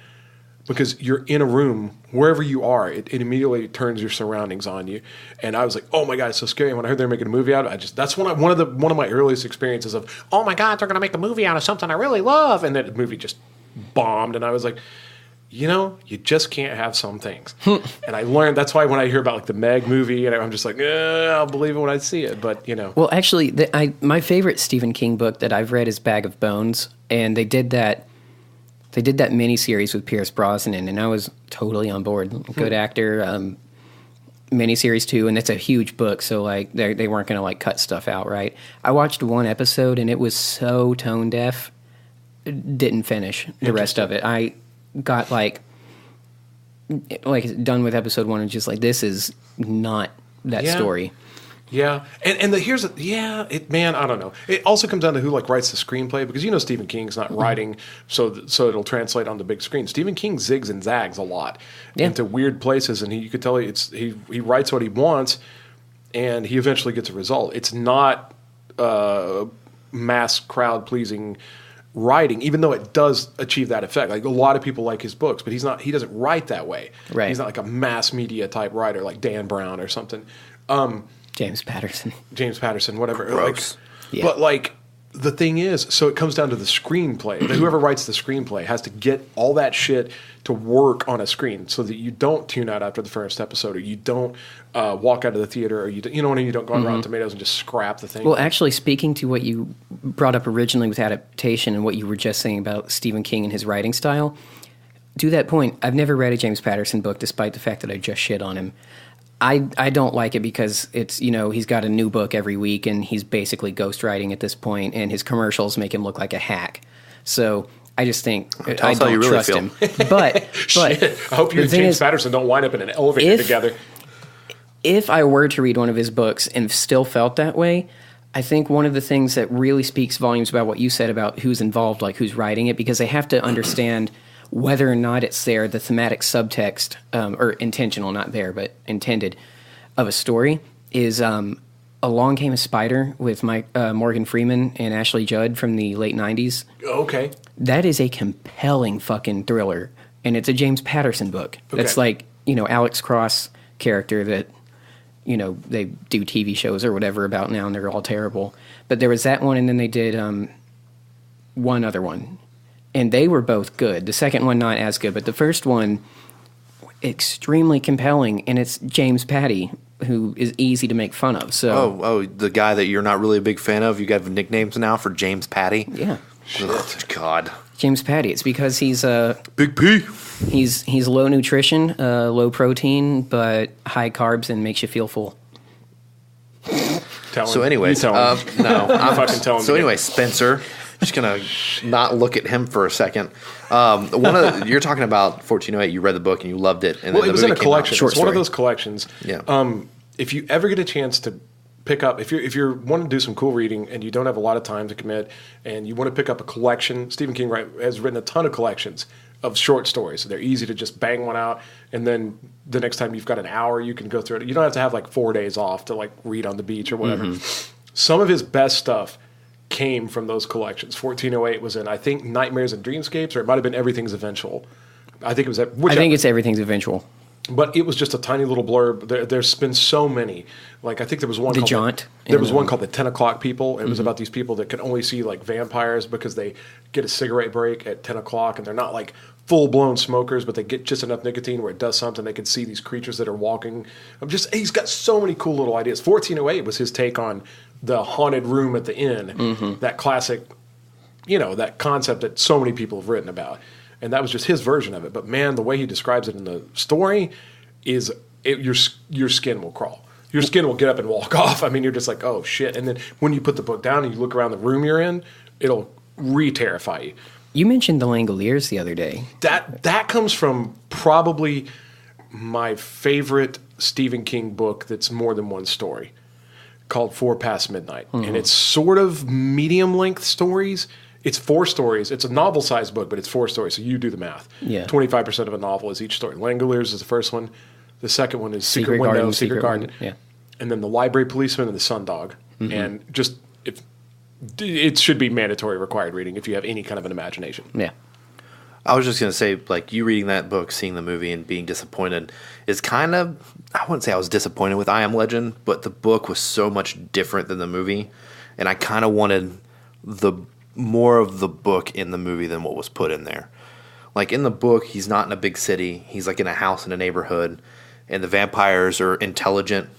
because you're in a room, wherever you are, it immediately turns your surroundings on you. And I was like, oh my God, it's so scary. And when I heard they were making a movie out of it, that's one of my earliest experiences of, oh my God, they're going to make a movie out of something I really love. And then the movie just bombed. And I was like, you just can't have some things. And I learned, that's why when I hear about like the Meg movie, and I'm just like, I'll believe it when I see it. But, Well, actually, my favorite Stephen King book that I've read is Bag of Bones. And they did that miniseries with Pierce Brosnan, and I was totally on board. Good actor, miniseries too, and it's a huge book, so like they weren't going to like cut stuff out, right? I watched one episode, and it was so tone deaf, didn't finish the rest of it. I got like done with episode 1 and just like, this is not that story. Yeah, and man, I don't know. It also comes down to who like writes the screenplay, because Stephen King's not writing so it'll translate on the big screen. Stephen King zigs and zags a lot into weird places, and you could tell he writes what he wants, and he eventually gets a result. It's not mass crowd pleasing writing, even though it does achieve that effect. Like a lot of people like his books, but he doesn't write that way. Right. He's not like a mass media type writer like Dan Brown or something. James Patterson, whatever. Gross. But like the thing is, so it comes down to the screenplay. Whoever writes the screenplay has to get all that shit to work on a screen, so that you don't tune out after the first episode, or you don't walk out of the theater, or you don't go on Rotten Tomatoes and just scrap the thing. Well, actually, speaking to what you brought up originally with adaptation and what you were just saying about Stephen King and his writing style, to that point, I've never read a James Patterson book, despite the fact that I just shit on him. I don't like it because it's, he's got a new book every week, and he's basically ghostwriting at this point, and his commercials make him look like a hack. So I just think I don't trust him. But I hope you and James Patterson don't wind up in an elevator together. If I were to read one of his books and still felt that way, I think one of the things that really speaks volumes about what you said about who's involved, like who's writing it, because they have to understand whether or not it's there, the thematic subtext, or intentional, not there, but intended, of a story is Along Came a Spider with Morgan Freeman and Ashley Judd from the late 90s. Okay. That is a compelling fucking thriller, and it's a James Patterson book. Okay. That's like, Alex Cross character that, they do TV shows or whatever about now, and they're all terrible. But there was that one, and then they did one other one. And they were both good. The second one, not as good, but the first one, extremely compelling. And it's James Patty, who is easy to make fun of. So, the guy that you're not really a big fan of. You got nicknames now for James Patty. Yeah. Oh, God. James Patty. It's because he's Big P. He's low nutrition, low protein, but high carbs, and makes you feel full. So, anyways, no, I'm fucking telling him. So, anyway, Spencer. Just gonna not look at him for a second. You're talking about 1408. You read the book and you loved it. And it was in a collection. It's one of those collections. Yeah. If you ever get a chance to pick up, if you want to do some cool reading and you don't have a lot of time to commit, and you want to pick up a collection, Stephen King has written a ton of collections of short stories. They're easy to just bang one out, and then the next time you've got an hour, you can go through it. You don't have to have like 4 days off to like read on the beach or whatever. Mm-hmm. Some of his best stuff came from those collections. 1408 was in, I think, Nightmares and Dreamscapes, or it might have been Everything's Eventual. I think it was. I think it's Everything's Eventual. But it was just a tiny little blurb. There's been so many. Like, I think there was one called Jaunt. There was one called The 10 O'Clock People. It was about these people that could only see, like, vampires because they get a cigarette break at 10 o'clock, and they're not, like, full-blown smokers, but they get just enough nicotine where it does something. They can see these creatures that are walking. He's got so many cool little ideas. 1408 was his take on the haunted room at the inn, that classic, that concept that so many people have written about. And that was just his version of it. But, man, the way he describes it in the story is your skin will crawl. Your skin will get up and walk off. I mean, you're just like, oh, shit. And then when you put the book down and you look around the room you're in, it'll re-terrify you. You mentioned the Langoliers the other day. That comes from probably my favorite Stephen King book that's more than one story, called 4 Past Midnight. Mm-hmm. And it's sort of medium-length stories. It's 4 stories. It's a novel-sized book, but it's 4 stories, so you do the math. Yeah. 25% of a novel is each story. Langoliers is the first one. The second one is Secret Window, Secret Garden. Yeah. And then The Library Policeman and The Sundog. Mm-hmm. And just, it should be mandatory required reading if you have any kind of an imagination. Yeah. I was just going to say, like, you reading that book, seeing the movie, and being disappointed is kind of, I wouldn't say I was disappointed with I Am Legend, but the book was so much different than the movie. And I kind of wanted more of the book in the movie than what was put in there. Like, in the book, he's not in a big city. He's, like, in a house in a neighborhood. And the vampires are intelligent.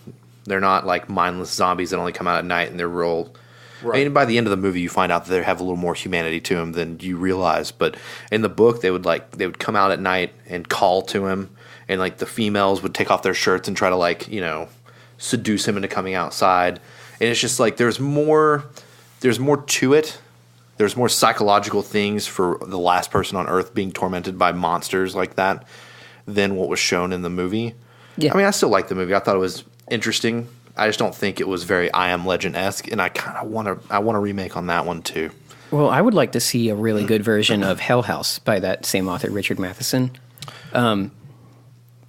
They're not, like, mindless zombies that only come out at night and they're real. Right. I mean, by the end of the movie, you find out that they have a little more humanity to him than you realize. But in the book, they would come out at night and call to him. And, like, the females would take off their shirts and try to, like, seduce him into coming outside. And it's just, like, there's more to it. There's more psychological things for the last person on Earth being tormented by monsters like that than what was shown in the movie. Yeah. I mean, I still like the movie. I thought it was interesting. I just don't think it was very I Am Legend-esque, and I kind of want a remake on that one too. Well, I would like to see a really good version of Hell House by that same author, Richard Matheson.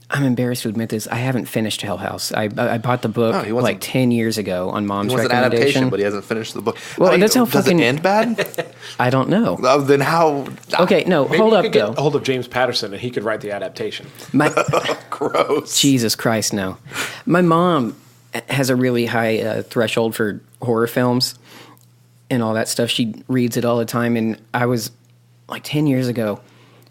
I'm embarrassed to admit this. I haven't finished Hell House. I bought the book like 10 years ago on Mom's recommendation. He wants an adaptation, but he hasn't finished the book. Well, that's how does fucking... Does it end bad? I don't know. Then how... Okay, no, maybe hold up, though. Get a hold of James Patterson, and he could write the adaptation. Gross. Jesus Christ, no. My mom has a really high threshold for horror films and all that stuff. She reads it all the time, and I was, like, 10 years ago...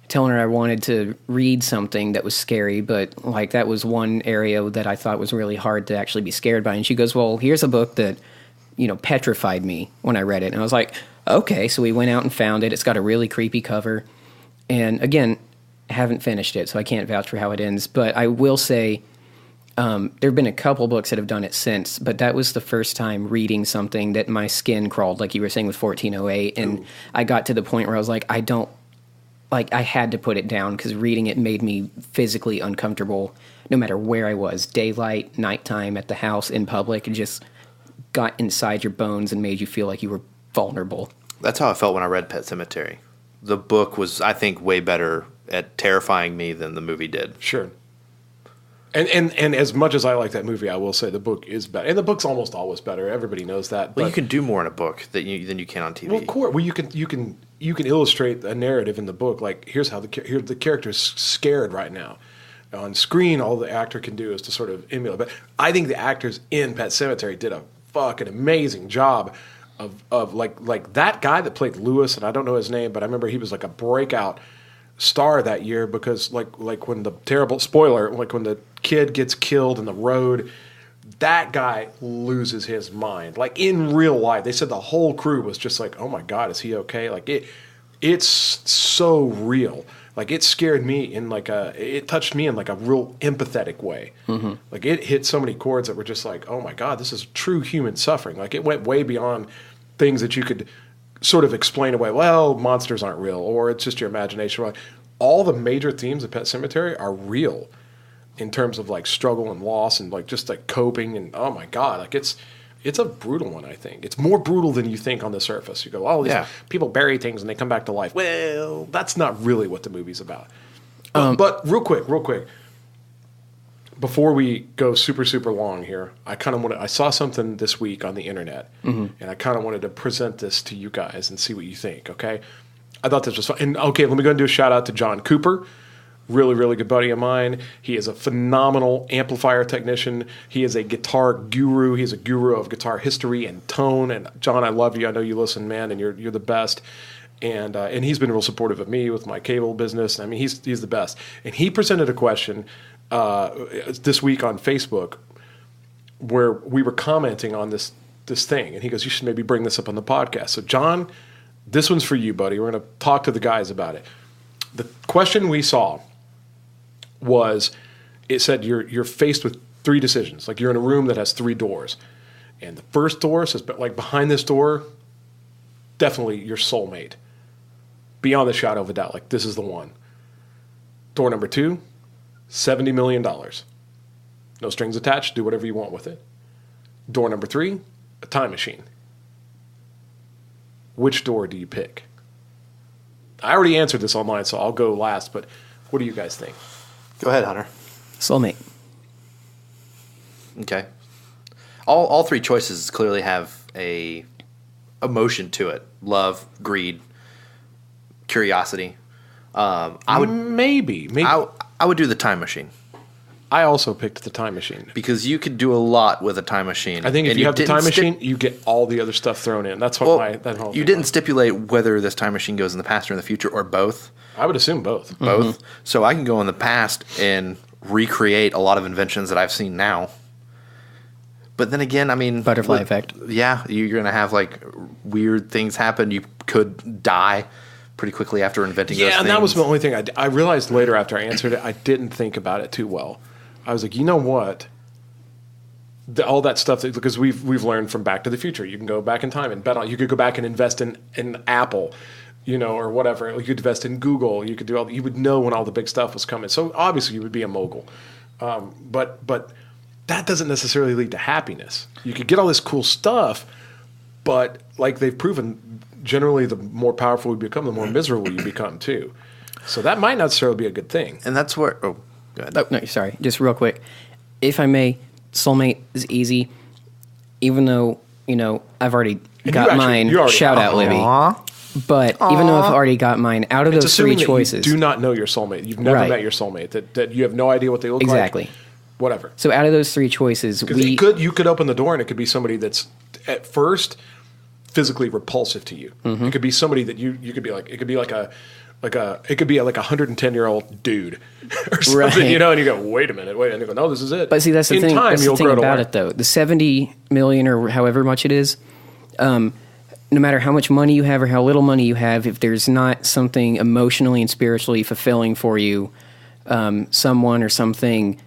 telling her I wanted to read something that was scary, but like that was one area that I thought was really hard to actually be scared by. And she goes, well, here's a book that, petrified me when I read it. And I was like, okay. So we went out and found it. It's got a really creepy cover. And again, haven't finished it, so I can't vouch for how it ends. But I will say there have been a couple books that have done it since, but that was the first time reading something that my skin crawled, like you were saying with 1408. And Ooh. I got to the point where I was like, I had to put it down because reading it made me physically uncomfortable no matter where I was, daylight, nighttime, at the house, in public. It just got inside your bones and made you feel like you were vulnerable. That's how I felt when I read Pet Sematary. The book was, I think, way better at terrifying me than the movie did. Sure. And as much as I like that movie, I will say the book is better. And the book's almost always better. Everybody knows that. Well, you can do more in a book than you can on TV. Well, of course. Well, you can illustrate a narrative in the book. Like, here's how the character's scared right now. On screen, all the actor can do is to sort of emulate. But I think the actors in Pet Sematary did a fucking amazing job of like that guy that played Lewis, and I don't know his name, but I remember he was like a breakout star that year because like when the terrible spoiler, like when the kid gets killed in the road, that guy loses his mind. Like in real life, they said the whole crew was just like, oh my God, is he okay? Like it's so real. Like it scared me it touched me in like a real empathetic way. Mm-hmm. Like it hit so many chords that were just like, oh my God, this is true human suffering. Like it went way beyond things that you could sort of explain away. Well, monsters aren't real, or it's just your imagination. All the major themes of Pet Sematary are real in terms of like struggle and loss and like just like coping and oh my God, like it's It's a brutal one, I think. It's more brutal than you think on the surface. You go, oh, these people bury things and they come back to life. Well, that's not really what the movie's about. But real quick, before we go super, super long here, I saw something this week on the internet, and I kind of wanted to present this to you guys and see what you think, okay? I thought this was fun. And, okay, let me go and do a shout-out to John Cooper. Really, really good buddy of mine. He is a phenomenal amplifier technician. He is a guitar guru. He's a guru of guitar history and tone. And John, I love you. I know you listen, man, and you're the best. And he's been real supportive of me with my cable business. I mean, he's the best. And he presented a question this week on Facebook where we were commenting on this thing. And he goes, you should maybe bring this up on the podcast. So, John, this one's for you, buddy. We're going to talk to the guys about it. The question we saw was, it said you're faced with 3 decisions. Like you're in a room that has 3 doors. And the first door says, but like behind this door, definitely your soulmate. Beyond the shadow of a doubt. Like this is the one. Door number 2, $70 million. No strings attached. Do whatever you want with it. Door number 3, a time machine. Which door do you pick? I already answered this online, so I'll go last, but what do you guys think? Go ahead, Hunter. Soulmate. Okay. All 3 choices clearly have a emotion to it. Love, greed, curiosity. I would maybe. I would do the time machine. I also picked the time machine. Because you could do a lot with a time machine. I think if you have the time machine, you get all the other stuff thrown in. That's what that whole you didn't stipulate whether this time machine goes in the past or in the future or both. I would assume both. Both. Mm-hmm. So I can go in the past and recreate a lot of inventions that I've seen now. But then again, I mean... Butterfly effect. Yeah, you're going to have like weird things happen. You could die pretty quickly after inventing those things. Yeah, and that was the only thing I realized later after I answered it. I didn't think about it too well. I was like, you know what? All that stuff, because we've learned from Back to the Future. You can go back in time and bet on. You could go back and invest in Apple, or whatever. You could invest in Google. You could do all. You would know when all the big stuff was coming. So obviously you would be a mogul, but that doesn't necessarily lead to happiness. You could get all this cool stuff, but like they've proven, generally the more powerful you become, the more miserable you become too. So that might not necessarily be a good thing. And that's where. Oh, go ahead. Oh, no, sorry. Just real quick, if I may. Soulmate is easy, even though, I've already got mine. Shout out, Libby. But even though I've already got mine, out of those 3 choices. You do not know your soulmate. You've never met your soulmate. That you have no idea what they look like. Exactly. Whatever. So out of those 3 choices, you could open the door and it could be somebody that's at first physically repulsive to you. Mm-hmm. It could be somebody that you could be like. It could be like a 110-year-old dude or something, right. And you go, wait a minute, and you go, no, this is it. But see, that's the thing. That's the thing about it, though. The $70 million or however much it is, no matter how much money you have or how little money you have, if there's not something emotionally and spiritually fulfilling for you, someone or something,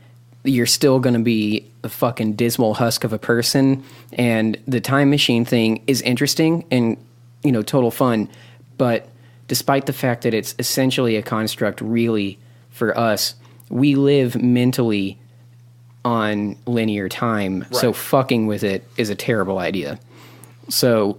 you're still going to be a fucking dismal husk of a person. And the time machine thing is interesting and, total fun, but despite the fact that it's essentially a construct, really, for us, we live mentally on linear time, right. So fucking with it is a terrible idea. So,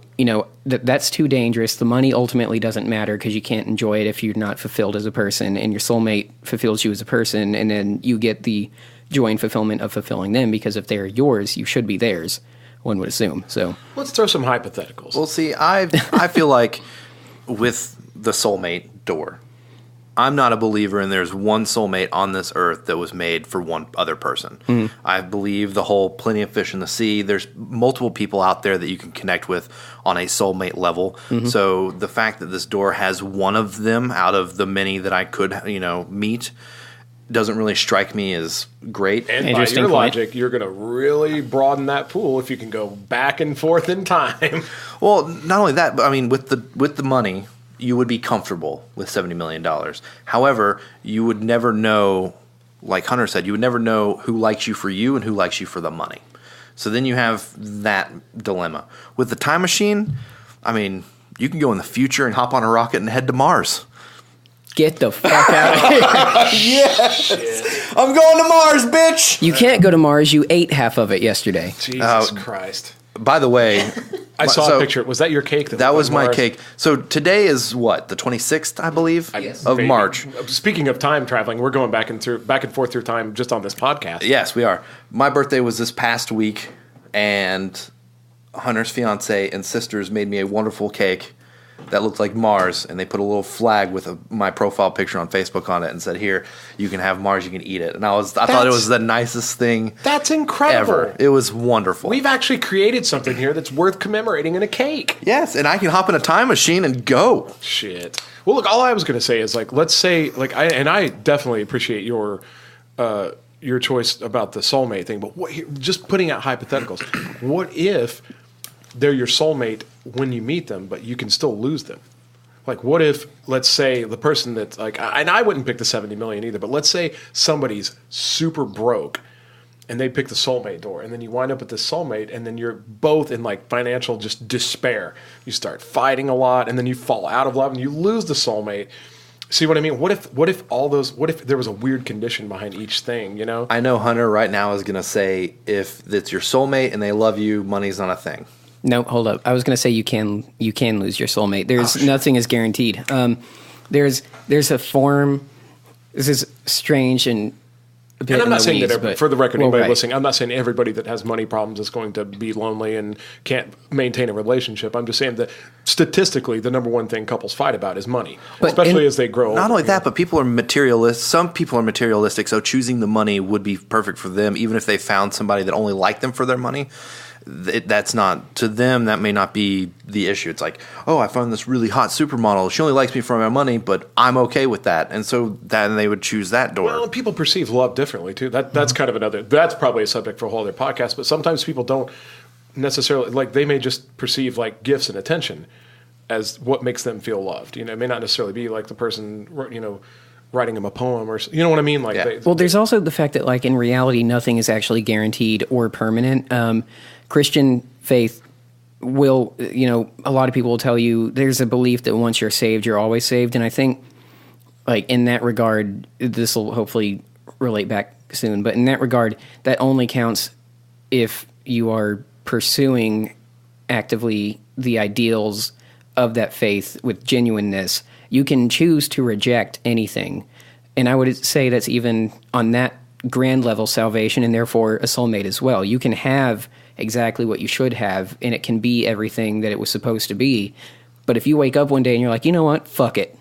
that's too dangerous. The money ultimately doesn't matter because you can't enjoy it if you're not fulfilled as a person, and your soulmate fulfills you as a person, and then you get the joy and fulfillment of fulfilling them because if they're yours, you should be theirs, one would assume. So let's throw some hypotheticals. Well, see, I feel like with the soulmate door, I'm not a believer in there's one soulmate on this earth that was made for one other person. Mm. I believe the whole plenty of fish in the sea. There's multiple people out there that you can connect with on a soulmate level. Mm-hmm. So the fact that this door has one of them out of the many that I could, meet doesn't really strike me as great. And by your logic, you're going to really broaden that pool if you can go back and forth in time. Well, not only that, but I mean, with the money, you would be comfortable with $70 million. However, you would never know, like Hunter said, you would never know who likes you for you and who likes you for the money. So then you have that dilemma. With the time machine, I mean, you can go in the future and hop on a rocket and head to Mars. Get the fuck out of here. Yes! Shit. I'm going to Mars, bitch! You can't go to Mars. You ate half of it yesterday. Jesus Christ. By the way, I saw a picture. Was that your cake? That was my cake. So today is what, the 26th, I believe, of March. Speaking of time traveling, we're going back and forth through time just on this podcast. Yes, we are. My birthday was this past week, and Hunter's fiance and sisters made me a wonderful cake that looked like Mars, and they put a little flag with my profile picture on Facebook on it and said, "Here, you can have Mars, you can eat it." And I thought it was the nicest thing. That's incredible. Ever. It was wonderful. We've actually created something here that's worth commemorating in a cake. Yes, and I can hop in a time machine and go. Shit. Well, look, all I was going to say is let's say I definitely appreciate your choice about the soulmate thing, but just putting out hypotheticals. What if they're your soulmate when you meet them, but you can still lose them? Like, what if, let's say, the person that's and I wouldn't pick the 70 million either, but let's say somebody's super broke and they pick the soulmate door, and then you wind up with the soulmate, and then you're both in financial just despair. You start fighting a lot, and then you fall out of love, and you lose the soulmate. See what I mean? What if there was a weird condition behind each thing, you know? I know Hunter right now is going to say, if it's your soulmate and they love you, money's not a thing. No, hold up. I was going to say you can lose your soulmate. There's nothing is guaranteed. There's a form. This is strange and a bit. And I'm not saying weeds, that for the record, anybody listening, I'm not saying everybody that has money problems is going to be lonely and can't maintain a relationship. I'm just saying that statistically, the number one thing couples fight about is money, especially as they grow older. Not only that, but people are materialist. Some people are materialistic, so choosing the money would be perfect for them, even if they found somebody that only liked them for their money. That's not, to them, that may not be the issue. It's like, oh, I found this really hot supermodel. She only likes me for my money, but I'm okay with that. And so then they would choose that door. Well, people perceive love differently, too. That's kind of that's probably a subject for a whole other podcast, but sometimes people don't necessarily, they may just perceive, gifts and attention as what makes them feel loved. You know, it may not necessarily be the person, writing them a poem, or you know what I mean? There's also the fact that, in reality, nothing is actually guaranteed or permanent. Christian faith will, a lot of people will tell you there's a belief that once you're saved, you're always saved. And I think, in that regard, this will hopefully relate back soon, but in that regard, that only counts if you are pursuing actively the ideals of that faith with genuineness. You can choose to reject anything. And I would say that's even on that grand level salvation, and therefore a soulmate as well. You can have exactly what you should have, and it can be everything that it was supposed to be. But if you wake up one day and you're like, you know what, fuck it.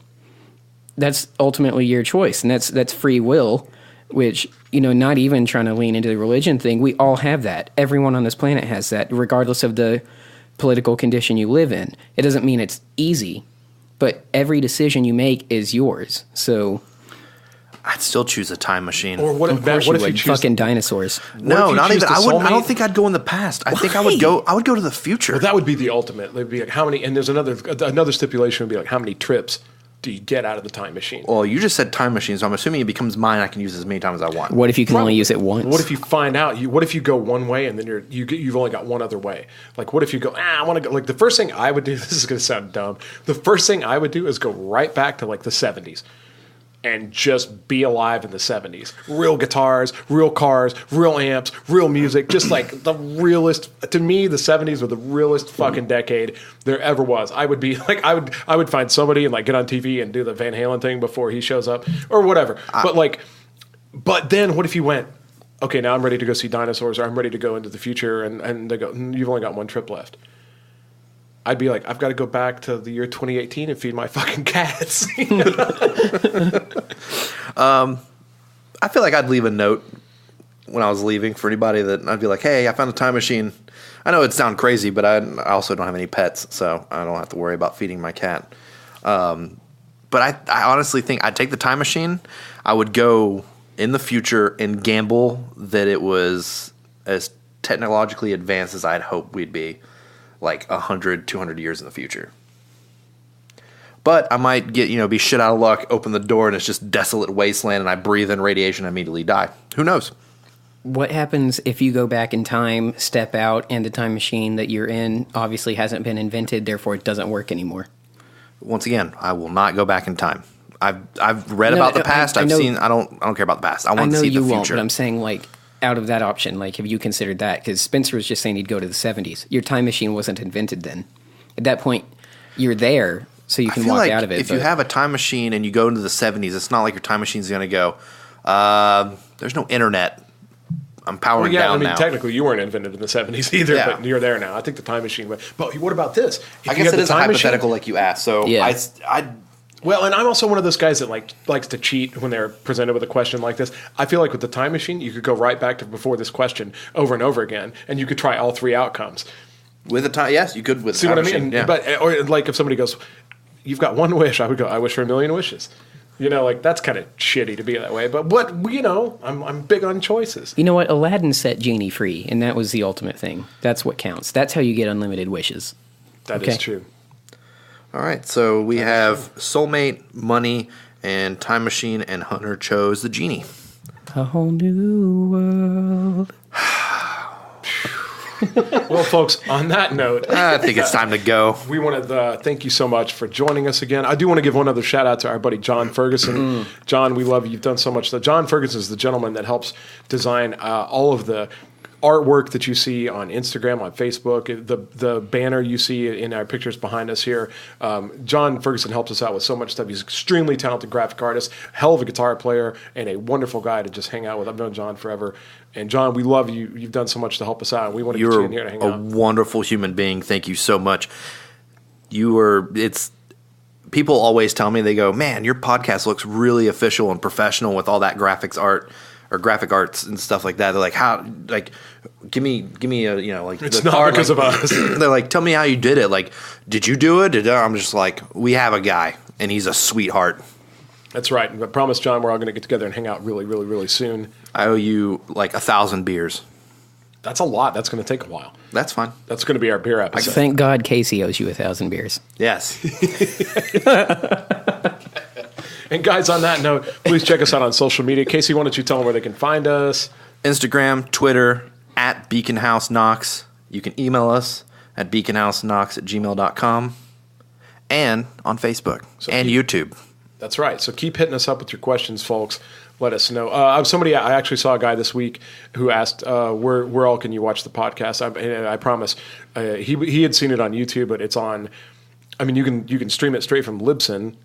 That's ultimately your choice, and that's free will, which, not even trying to lean into the religion thing, we all have that. Everyone on this planet has that, regardless of the political condition you live in. It doesn't mean it's easy, but every decision you make is yours. So I'd still choose a time machine. Or what if you choose fucking dinosaurs? No, not even. I don't think I'd go in the past. I think I would go to the future. Well, that would be the ultimate. It'd be how many? And there's another stipulation would be how many trips do you get out of the time machine? Well, you just said time machine, so I'm assuming it becomes mine. I can use it as many times as I want. What if you can only use it once? What if you find out? What if you go one way and then you've only got one other way? What if you go? I want to go. The first thing I would do. This is going to sound dumb. The first thing I would do is go right back to the 70s. And just be alive in the 70s. Real guitars, real cars, real amps, real music. Just the realest. To me, the 70s were the realest fucking decade there ever was. I would be I would find somebody and get on TV and do the Van Halen thing before he shows up or whatever. But then what if you went, okay, now I'm ready to go see dinosaurs, or I'm ready to go into the future, and they go, you've only got one trip left. I'd be like, I've got to go back to the year 2018 and feed my fucking cats. I feel like I'd leave a note when I was leaving for anybody that I'd be like, hey, I found a time machine. I know it sounds crazy, but I also don't have any pets, so I don't have to worry about feeding my cat. But I honestly think I'd take the time machine. I would go in the future and gamble that it was as technologically advanced as I'd hope we'd be. 100, 200 years in the future. But I might be shit out of luck, open the door, and it's just desolate wasteland, and I breathe in radiation and immediately die. Who knows? What happens if you go back in time, step out, and the time machine that you're in obviously hasn't been invented, therefore it doesn't work anymore? Once again, I will not go back in time. I've read about the past. I've seen. I don't care about the past. I want to see the future. Won't, but I'm saying out of that option, like, have you considered that? Because Spencer was just saying he'd go to the 70s. Your time machine wasn't invented then. At that point, you're there, so you can walk out of it. If you have a time machine and you go into the 70s, it's not like your time machine's going to go, there's no internet. I'm powering down now. Technically, you weren't invented in the 70s either, but you're there now. I think the time machine. But what about this? I guess it is a hypothetical, like you asked. So well, and I'm also one of those guys that likes to cheat when they're presented with a question like this. I feel like with the time machine, you could go right back to before this question over and over again, and you could try all three outcomes. With a time, yes, you could. With see time what I machine, mean? Yeah. Or like if somebody goes, "You've got one wish," I would go, "I wish for 1,000,000 wishes." Like that's kind of shitty to be that way. But I'm big on choices. You know what? Aladdin set Genie free, and that was the ultimate thing. That's what counts. That's how you get unlimited wishes. That is true. All right, so we have soulmate, money, and time machine, and Hunter chose the Genie. A whole new world. Well, folks, on that note, I think it's time to go. We want to thank you so much for joining us again. I do want to give one other shout out to our buddy John Ferguson. John, we love you. You've done so much. John Ferguson is the gentleman that helps design all of the artwork that you see on Instagram, on Facebook, the banner you see in our pictures behind us here. John Ferguson helps us out with so much stuff. He's an extremely talented graphic artist, hell of a guitar player, and a wonderful guy to just hang out with. I've known John forever. And John, we love you. You've done so much to help us out. And we want to get you in here to hang out. You're a wonderful human being. Thank you so much. People always tell me, they go, man, your podcast looks really official and professional with all that graphics art or graphic arts and stuff like that. They're like, how, like, give me a, like, it's not card, because of us. They're like, tell me how you did it. Like, did you do it? I'm just like, we have a guy and he's a sweetheart. That's right. I promise, John, we're all going to get together and hang out really, really, really soon. I owe you like 1,000 beers. That's a lot. That's going to take a while. That's fine. That's going to be our beer episode. Thank God Casey owes you 1,000 beers. Yes. And guys, on that note, please check us out on social media. Casey, why don't you tell them where they can find us? Instagram, Twitter, at Beacon House Knox. You can email us at beaconhouseknox@gmail.com and on Facebook and YouTube. That's right. So keep hitting us up with your questions, folks. Let us know. I actually saw a guy this week who asked, where all can you watch the podcast? I promise. He had seen it on YouTube, but it's on, you can stream it straight from Libsyn,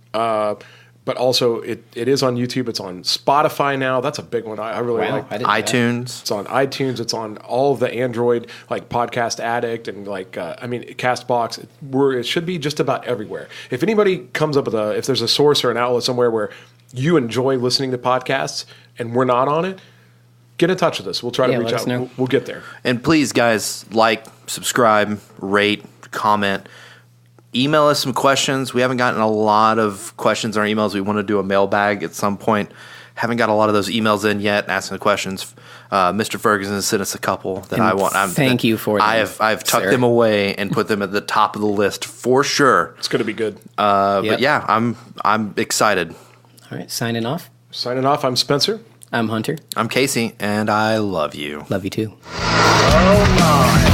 but also it is on YouTube. It's on Spotify now. That's a big one. I really like iTunes. It's on iTunes. It's on all of the Android, like Podcast Addict and Castbox. It should be just about everywhere. If anybody comes up with if there's a source or an outlet somewhere where you enjoy listening to podcasts and we're not on it, get in touch with us. We'll try to reach out. We'll get there. And please, guys, subscribe, rate, comment. Email us some questions. We haven't gotten a lot of questions in our emails. We want to do a mailbag at some point. Haven't got a lot of those emails in yet asking the questions. Mr. Ferguson has sent us a couple that I want. Thank you for them. I've tucked them away and put them at the top of the list for sure. It's going to be good. But yeah, I'm excited. All right, signing off. I'm Spencer. I'm Hunter. I'm Casey, and I love you. Love you too. Oh my.